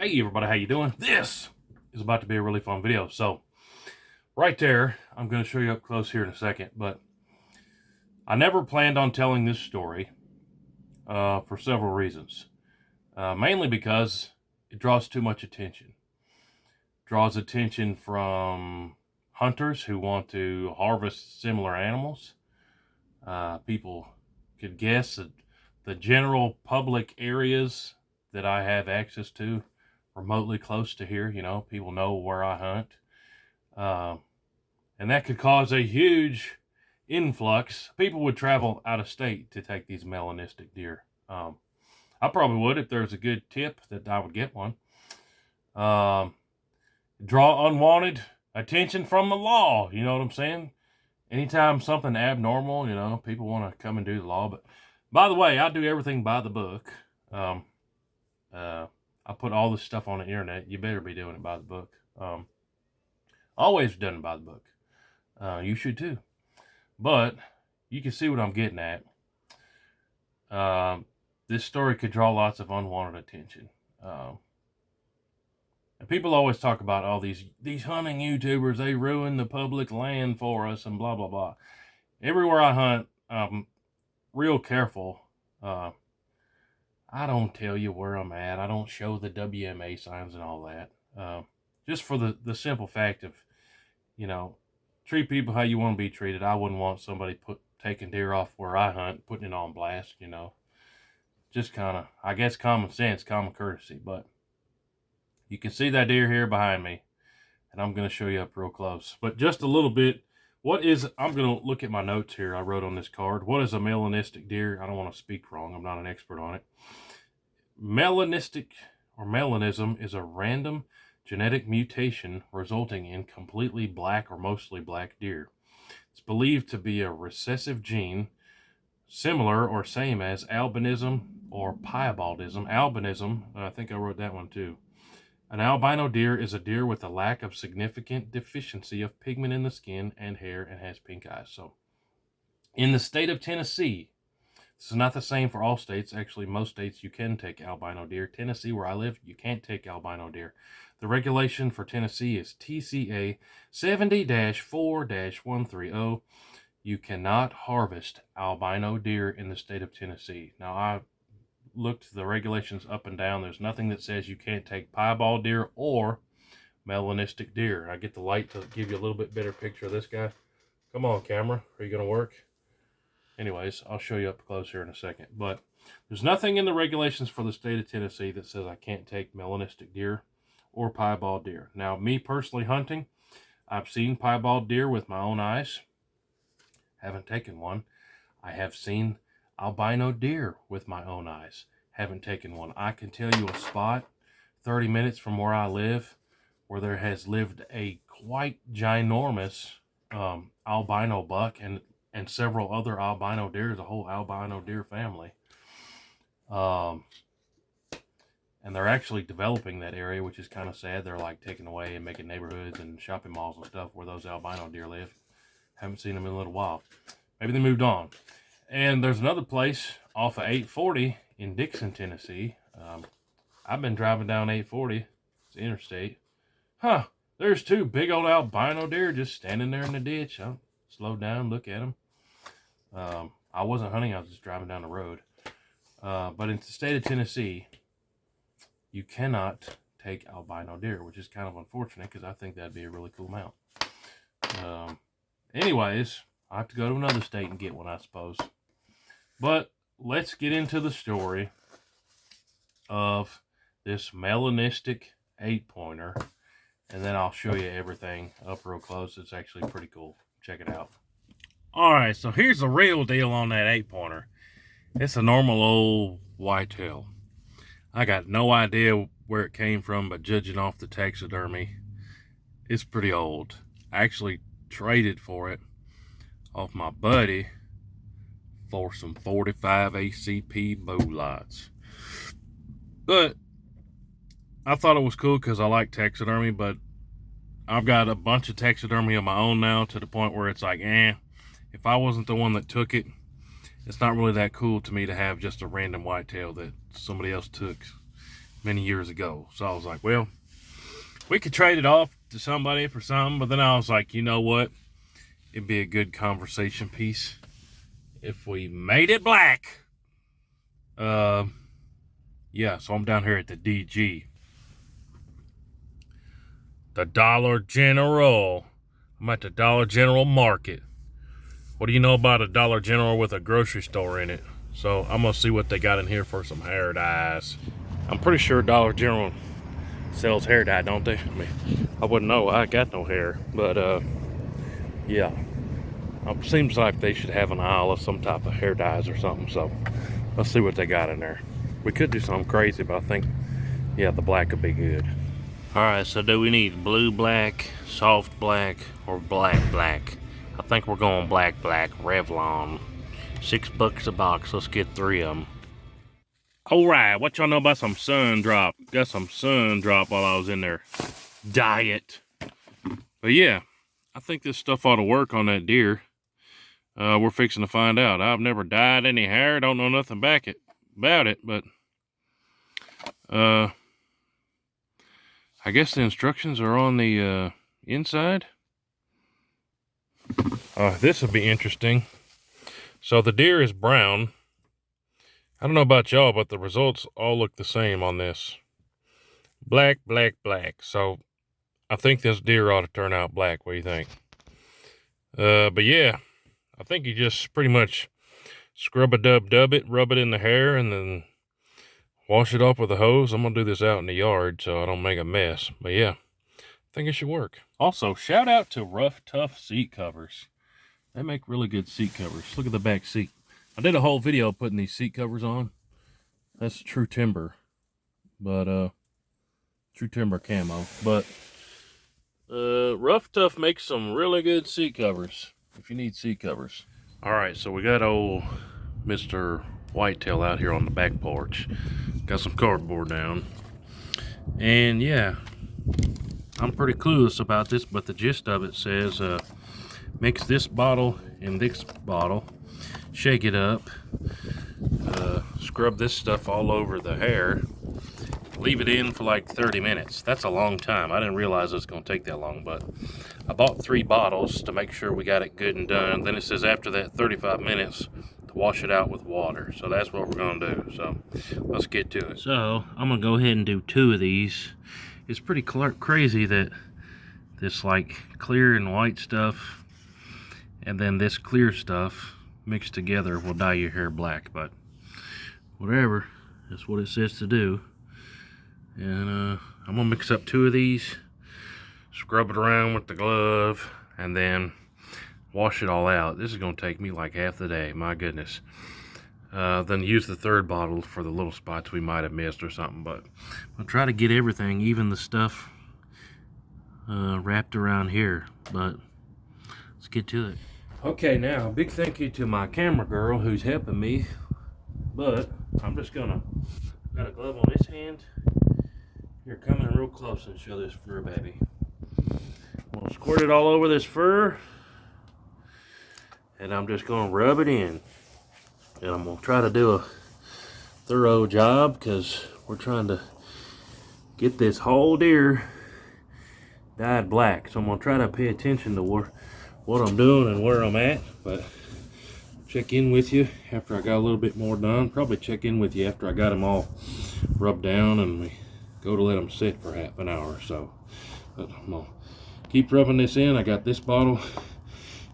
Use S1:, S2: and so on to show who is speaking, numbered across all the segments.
S1: Hey everybody, how you doing? This is about to be a really fun video. So right there, I'm going to show you up close here in a second, but I never planned on telling this story for several reasons. Mainly because it draws too much attention. It draws attention from hunters who want to harvest similar animals. People could guess that the general public areas that I have access to remotely close to here, people know where I hunt. And that could cause a huge influx. People would travel out of state to take these melanistic deer. I probably would if there's a good tip that I would get one. Draw unwanted attention from the law, you know what I'm saying? Anytime something abnormal, people want to come and do the law. But by the way, I do everything by the book. I put all this stuff on the internet. You better be doing it by the book. Always done it by the book. You should too. But you can see what I'm getting at. This story could draw lots of unwanted attention. And people always talk about all these hunting YouTubers, they ruin the public land for us and blah, blah, blah. Everywhere I hunt, I'm real careful. I don't tell you where I'm at. I don't show the WMA signs and all that. Just for the simple fact of, treat people how you want to be treated. I wouldn't want somebody taking deer off where I hunt, putting it on blast, Just kind of, I guess, common sense, common courtesy. But you can see that deer here behind me, and I'm going to show you up real close. But just a little bit, I'm going to look at my notes here I wrote on this card. What is a melanistic deer? I don't want to speak wrong. I'm not an expert on it. Melanistic or melanism is a random genetic mutation resulting in completely black or mostly black deer. It's believed to be a recessive gene similar or same as albinism or piebaldism. Albinism, I think I wrote that one too. An albino deer is a deer with a lack of significant deficiency of pigment in the skin and hair and has pink eyes. So, in the state of Tennessee, this is not the same for all states. Actually, most states you can take albino deer. Tennessee, where I live, you can't take albino deer. The regulation for Tennessee is TCA 70-4-130. You cannot harvest albino deer in the state of Tennessee. Now, I looked the regulations up and down. There's nothing that says you can't take piebald deer or melanistic deer. I get the light to give you a little bit better picture of this guy. Come on, camera. Are you going to work? Anyways, I'll show you up close here in a second. But there's nothing in the regulations for the state of Tennessee that says I can't take melanistic deer or piebald deer. Now, me personally hunting, I've seen piebald deer with my own eyes. Haven't taken one. I have seen albino deer with my own eyes. Haven't taken one. I can tell you a spot 30 minutes from where I live where there has lived a quite ginormous albino buck and several other albino deer, a whole albino deer family. And they're actually developing that area, which is kind of sad. They're like taking away and making neighborhoods and shopping malls and stuff where those albino deer live. Haven't seen them in a little while. Maybe they moved on. And there's another place off of 840 in Dixon, Tennessee. I've been driving down 840. It's the interstate. Huh. There's two big old albino deer just standing there in the ditch. I slowed down, look at them. I wasn't hunting. I was just driving down the road. But in the state of Tennessee, you cannot take albino deer, which is kind of unfortunate because I think that'd be a really cool mount. Anyways, I have to go to another state and get one, I suppose. But let's get into the story of this melanistic 8-pointer, and then I'll show you everything up real close. It's actually pretty cool. Check it out. All right, so here's the real deal on that 8-pointer. It's a normal old whitetail. I got no idea where it came from, but judging off the taxidermy, it's pretty old. I actually traded for it off my buddy for some 45 ACP bow lights. But I thought it was cool because I like taxidermy, but I've got a bunch of taxidermy of my own now to the point where it's like, if I wasn't the one that took it, it's not really that cool to me to have just a random whitetail that somebody else took. many years ago. So I was like, well, we could trade it off to somebody for something. But then I was like, you know what? It'd be a good conversation piece if we made it black. Yeah, so I'm down here at the DG. The Dollar General. I'm at the Dollar General Market. What do you know about a Dollar General with a grocery store in it? So I'm gonna see what they got in here for some hair dyes. I'm pretty sure Dollar General sells hair dye, don't they? I mean, I wouldn't know, I got no hair, but yeah. It seems like they should have an aisle of some type of hair dyes or something, so let's see what they got in there. We could do something crazy, but I think, yeah, the black would be good. All right, so do we need blue black, soft black, or black black? I think we're going black black, Revlon. $6 a box, let's get 3 of them. All right, what y'all know about some sun drop? Got some sun drop while I was in there. Diet. But yeah, I think this stuff ought to work on that deer. We're fixing to find out. I've never dyed any hair, don't know nothing about it, but I guess the instructions are on the inside. This will be interesting. So the deer is brown. I don't know about y'all, but the results all look the same on this. Black, black, black. So I think this deer ought to turn out black. What do you think? But yeah, I think you just pretty much scrub-a-dub-dub it, rub it in the hair, and then wash it off with a hose. I'm going to do this out in the yard so I don't make a mess. But yeah, I think it should work. Also, shout out to Rough Tough seat covers. They make really good seat covers. Look at the back seat. I did a whole video putting these seat covers on. That's true timber. But, true timber camo. But, Rough Tough makes some really good seat covers if you need seat covers. All right, so we got old Mr. Whitetail out here on the back porch. Got some cardboard down. And yeah, I'm pretty clueless about this, but the gist of it says, mix this bottle and this bottle, shake it up, scrub this stuff all over the hair, leave it in for like 30 minutes. That's a long time. I didn't realize it was going to take that long, but I bought 3 bottles to make sure we got it good and done. Then it says after that 35 minutes to wash it out with water. So that's what we're going to do. So let's get to it. So I'm going to go ahead and do 2 of these. It's pretty crazy that this like clear and white stuff and then this clear stuff mixed together will dye your hair black, but whatever, that's what it says to do. And I'm gonna mix up 2 of these, scrub it around with the glove, and then wash it all out. This is gonna take me like half the day, my goodness. Then use the 3rd bottle for the little spots we might have missed or something, but I'll try to get everything, even the stuff wrapped around here, but let's get to it. Okay, now, big thank you to my camera girl who's helping me, but I'm just gonna, got a glove on this hand. Here, come in real close and show this fur baby. I'm gonna squirt it all over this fur, and I'm just gonna rub it in. And I'm gonna try to do a thorough job because we're trying to get this whole deer dyed black. So I'm gonna try to pay attention to what I'm doing and where I'm at, but check in with you after I got a little bit more done. Probably check in with you after I got them all rubbed down and we go to let them sit for half an hour or so. But I'm gonna keep rubbing this in. I got this bottle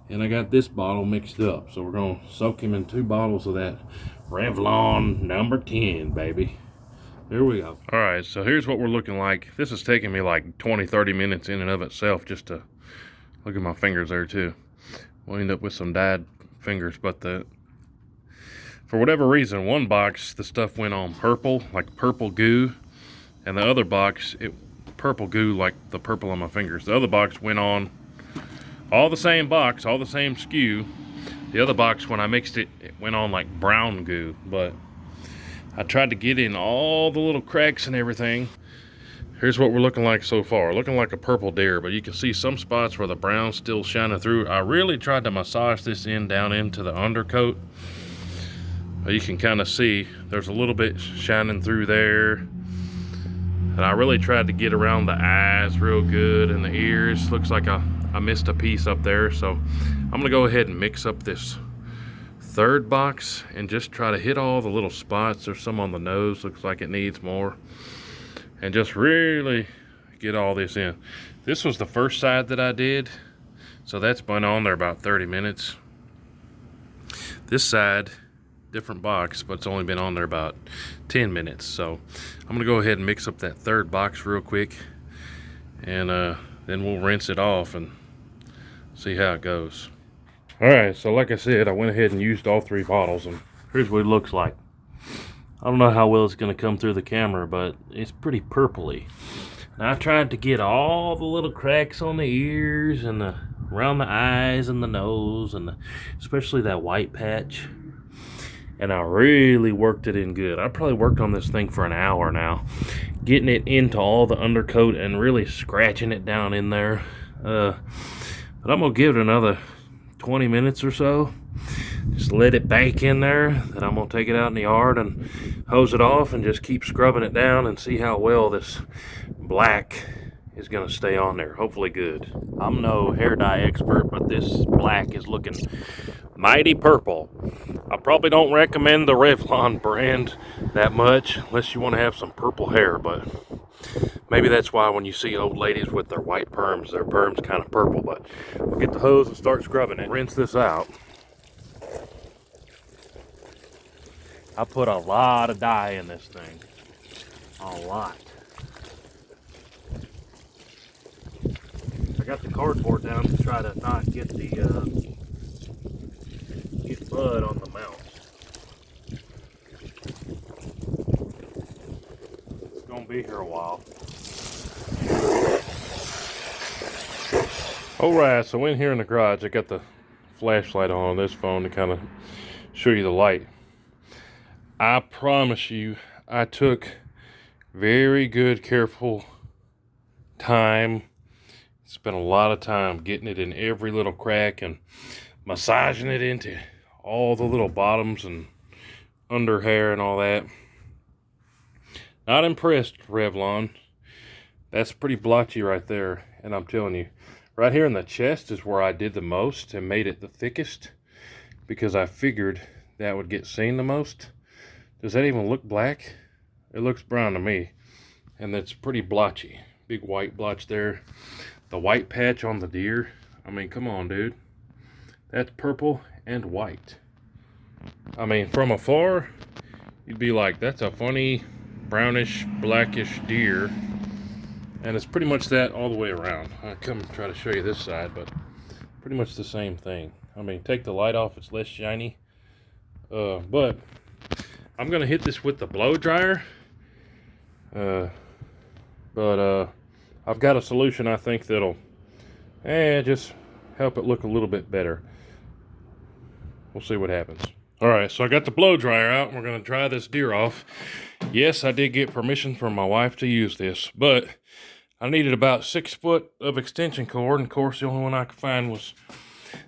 S1: and I got this bottle mixed up, so we're gonna soak him in 2 bottles of that Revlon number 10, baby. There we go. All right, so here's what we're looking like. This is taking me like 20-30 minutes in and of itself just to look at my fingers there too. We'll end up with some dyed fingers, but for whatever reason, one box the stuff went on purple, like purple goo, and the other box purple goo like the purple on my fingers. The other box went on all the same box, all the same SKU. The other box, when I mixed it, it went on like brown goo, but I tried to get in all the little cracks and everything. Here's what we're looking like so far. Looking like a purple deer, but you can see some spots where the brown's still shining through. I really tried to massage this down into the undercoat. You can kind of see there's a little bit shining through there. And I really tried to get around the eyes real good and the ears. Looks like I missed a piece up there. So I'm gonna go ahead and mix up this third box and just try to hit all the little spots. There's some on the nose, looks like it needs more. And just really get all this in. This was the first side that I did. So that's been on there about 30 minutes. This side, different box, but it's only been on there about 10 minutes. So I'm gonna go ahead and mix up that third box real quick, and then we'll rinse it off and see how it goes. All right, so like I said, I went ahead and used all 3 bottles, and here's what it looks like. I don't know how well it's gonna come through the camera, but it's pretty purpley. And I tried to get all the little cracks on the ears and around the eyes and the nose, and especially that white patch. And I really worked it in good. I probably worked on this thing for an hour now, getting it into all the undercoat and really scratching it down in there. But I'm gonna give it another 20 minutes or so. Just let it bake in there. Then I'm gonna take it out in the yard and hose it off and just keep scrubbing it down and see how well this black is gonna stay on there. Hopefully good. I'm no hair dye expert, but this black is looking mighty purple. I probably don't recommend the Revlon brand that much unless you want to have some purple hair, but maybe that's why when you see old ladies with their white perms, their perms kind of purple. But we'll get the hose and start scrubbing it. Rinse this out. I put a lot of dye in this thing. A lot. I got the cardboard down to try to not get the get mud on the mounts. It's gonna be here a while. Alright, so in here in the garage, I got the flashlight on this phone to kind of show you the light. I promise you, I took very good, careful time. Spent a lot of time getting it in every little crack and massaging it into all the little bottoms and under hair and all that. Not impressed, Revlon. That's pretty blotchy right there. And I'm telling you, right here in the chest is where I did the most and made it the thickest, because I figured that would get seen the most. Does that even look black? It looks brown to me. And that's pretty blotchy. Big white blotch there. The white patch on the deer. I mean, come on, dude. That's purple and white. I mean, from afar, you'd be like, that's a funny brownish, blackish deer. And it's pretty much that all the way around. I'll come and try to show you this side, but pretty much the same thing. I mean, take the light off, it's less shiny. But I'm gonna hit this with the blow dryer. I've got a solution I think that'll just help it look a little bit better. We'll see what happens. Alright, so I got the blow dryer out and we're gonna dry this deer off. Yes, I did get permission from my wife to use this, but I needed about 6 foot of extension cord, and of course the only one I could find was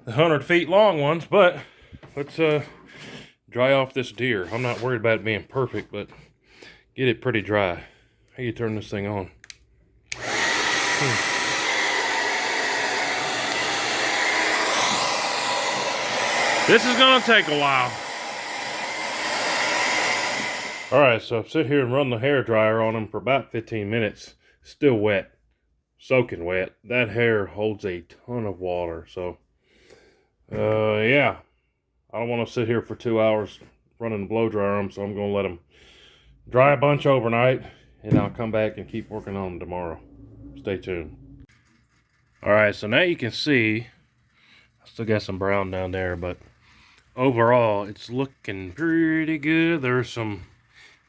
S1: the 100 feet long ones. But let's dry off this deer. I'm not worried about it being perfect, but get it pretty dry. How you turn this thing on? This is gonna take a while. Alright, so I've sit here and run the hair dryer on him for about 15 minutes. Still wet. Soaking wet. That hair holds a ton of water, so yeah. I don't want to sit here for 2 hours running the blow dryer on them, so I'm gonna let them dry a bunch overnight, and I'll come back and keep working on them tomorrow. Stay tuned. Alright, so now you can see I still got some brown down there, but overall it's looking pretty good. There's some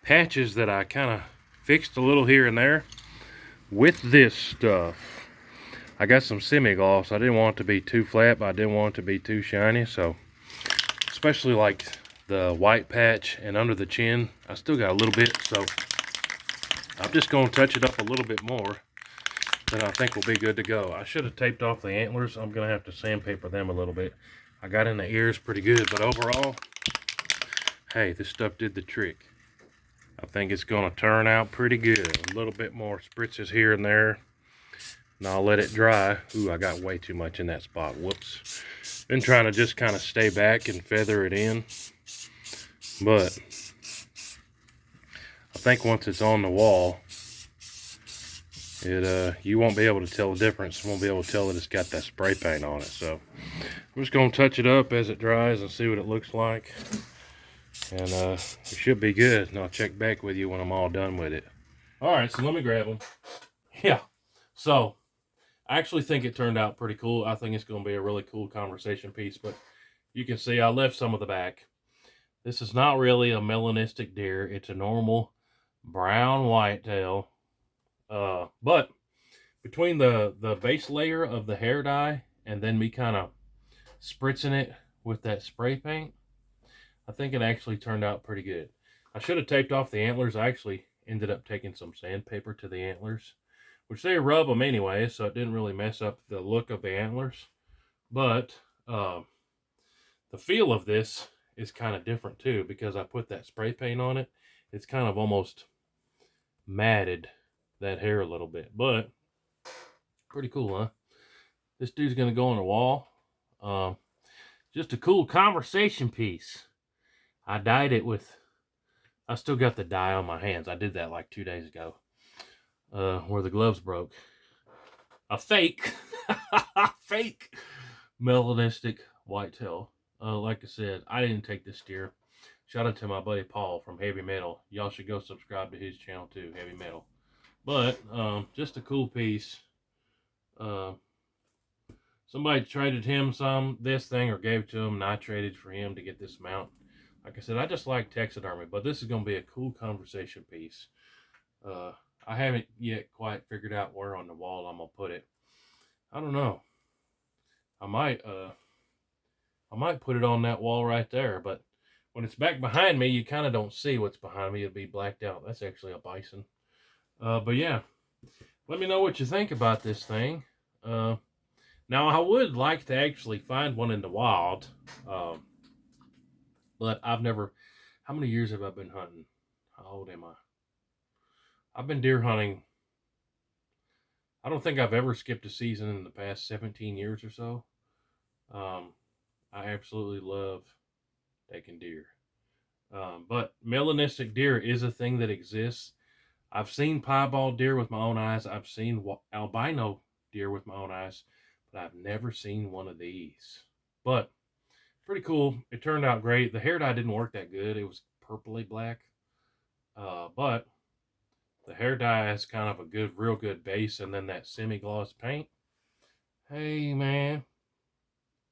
S1: patches that I kind of fixed a little here and there with this stuff. I got some semi-gloss. I didn't want it to be too flat, but I didn't want it to be too shiny. So especially like the white patch and under the chin, I still got a little bit, so I'm just going to touch it up a little bit more. Then I think we'll be good to go. I should have taped off the antlers. I'm going to have to sandpaper them a little bit. I got in the ears pretty good, but overall, hey, this stuff did the trick. I think it's going to turn out pretty good. A little bit more spritzes here and there, and I'll let it dry. Ooh, I got way too much in that spot. Whoops. Been trying to just kind of stay back and feather it in, but I think once it's on the wall, you won't be able to tell the difference. You won't be able to tell that it's got that spray paint on it. So I'm just going to touch it up as it dries and see what it looks like. And it should be good. And I'll check back with you when I'm all done with it. Alright, so let me grab them. Yeah, so I actually think it turned out pretty cool. I think it's going to be a really cool conversation piece. But you can see I left some of the back. This is not really a melanistic deer. It's a normal brown whitetail. But between the base layer of the hair dye and then me kind of spritzing it with that spray paint, I think it actually turned out pretty good. I should have taped off the antlers. I actually ended up taking some sandpaper to the antlers, which they rub them anyway, so it didn't really mess up the look of the antlers. But the feel of this is kind of different too, because I put that spray paint on it. It's kind of almost matted that hair a little bit, but pretty cool, huh? This dude's gonna go on the wall. Just a cool conversation piece. I dyed it with, I still got the dye on my hands. I did that like 2 days ago, where the gloves broke. A fake fake melanistic whitetail. Like I said, I didn't take this deer. Shout out to my buddy Paul from Heavy Metal. Y'all should go subscribe to his channel too, Heavy Metal. But just a cool piece. Somebody traded him this thing, or gave it to him, and I traded for him to get this mount. Like I said, I just like taxidermy, but this is going to be a cool conversation piece. I haven't yet quite figured out where on the wall I'm going to put it. I don't know. I might put it on that wall right there, but when it's back behind me, you kind of don't see what's behind me. It'll be blacked out. That's actually a bison. But yeah, let me know what you think about this thing. Now, I would like to actually find one in the wild, but I've never... How many years have I been hunting? How old am I? I've been deer hunting. I don't think I've ever skipped a season in the past 17 years or so. I absolutely love taking deer. But melanistic deer is a thing that exists. I've seen piebald deer with my own eyes. I've seen albino deer with my own eyes, but I've never seen one of these. But pretty cool. It turned out great. The hair dye didn't work that good. It was purpley black. But the hair dye has kind of a real good base, and then that semi-gloss paint. Hey, man.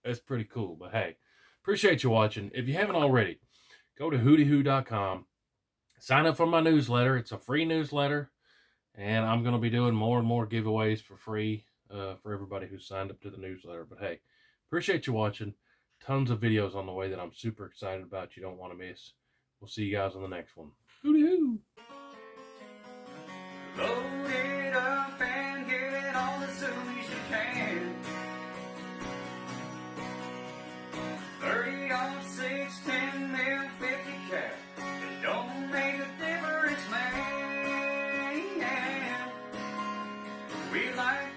S1: That's pretty cool. But hey, appreciate you watching. If you haven't already, go to WHOTEEWHO.com. Sign up for my newsletter. It's a free newsletter, and I'm going to be doing more and more giveaways for free for everybody who's signed up to the newsletter. But hey, appreciate you watching. Tons of videos on the way that I'm super excited about. You don't want to miss. We'll see you guys on the next one. WHOTEEWHO!
S2: Load it up and get it on as soon as you can. 30-06, 10 mil, 50 cal. It don't make a difference, man. We like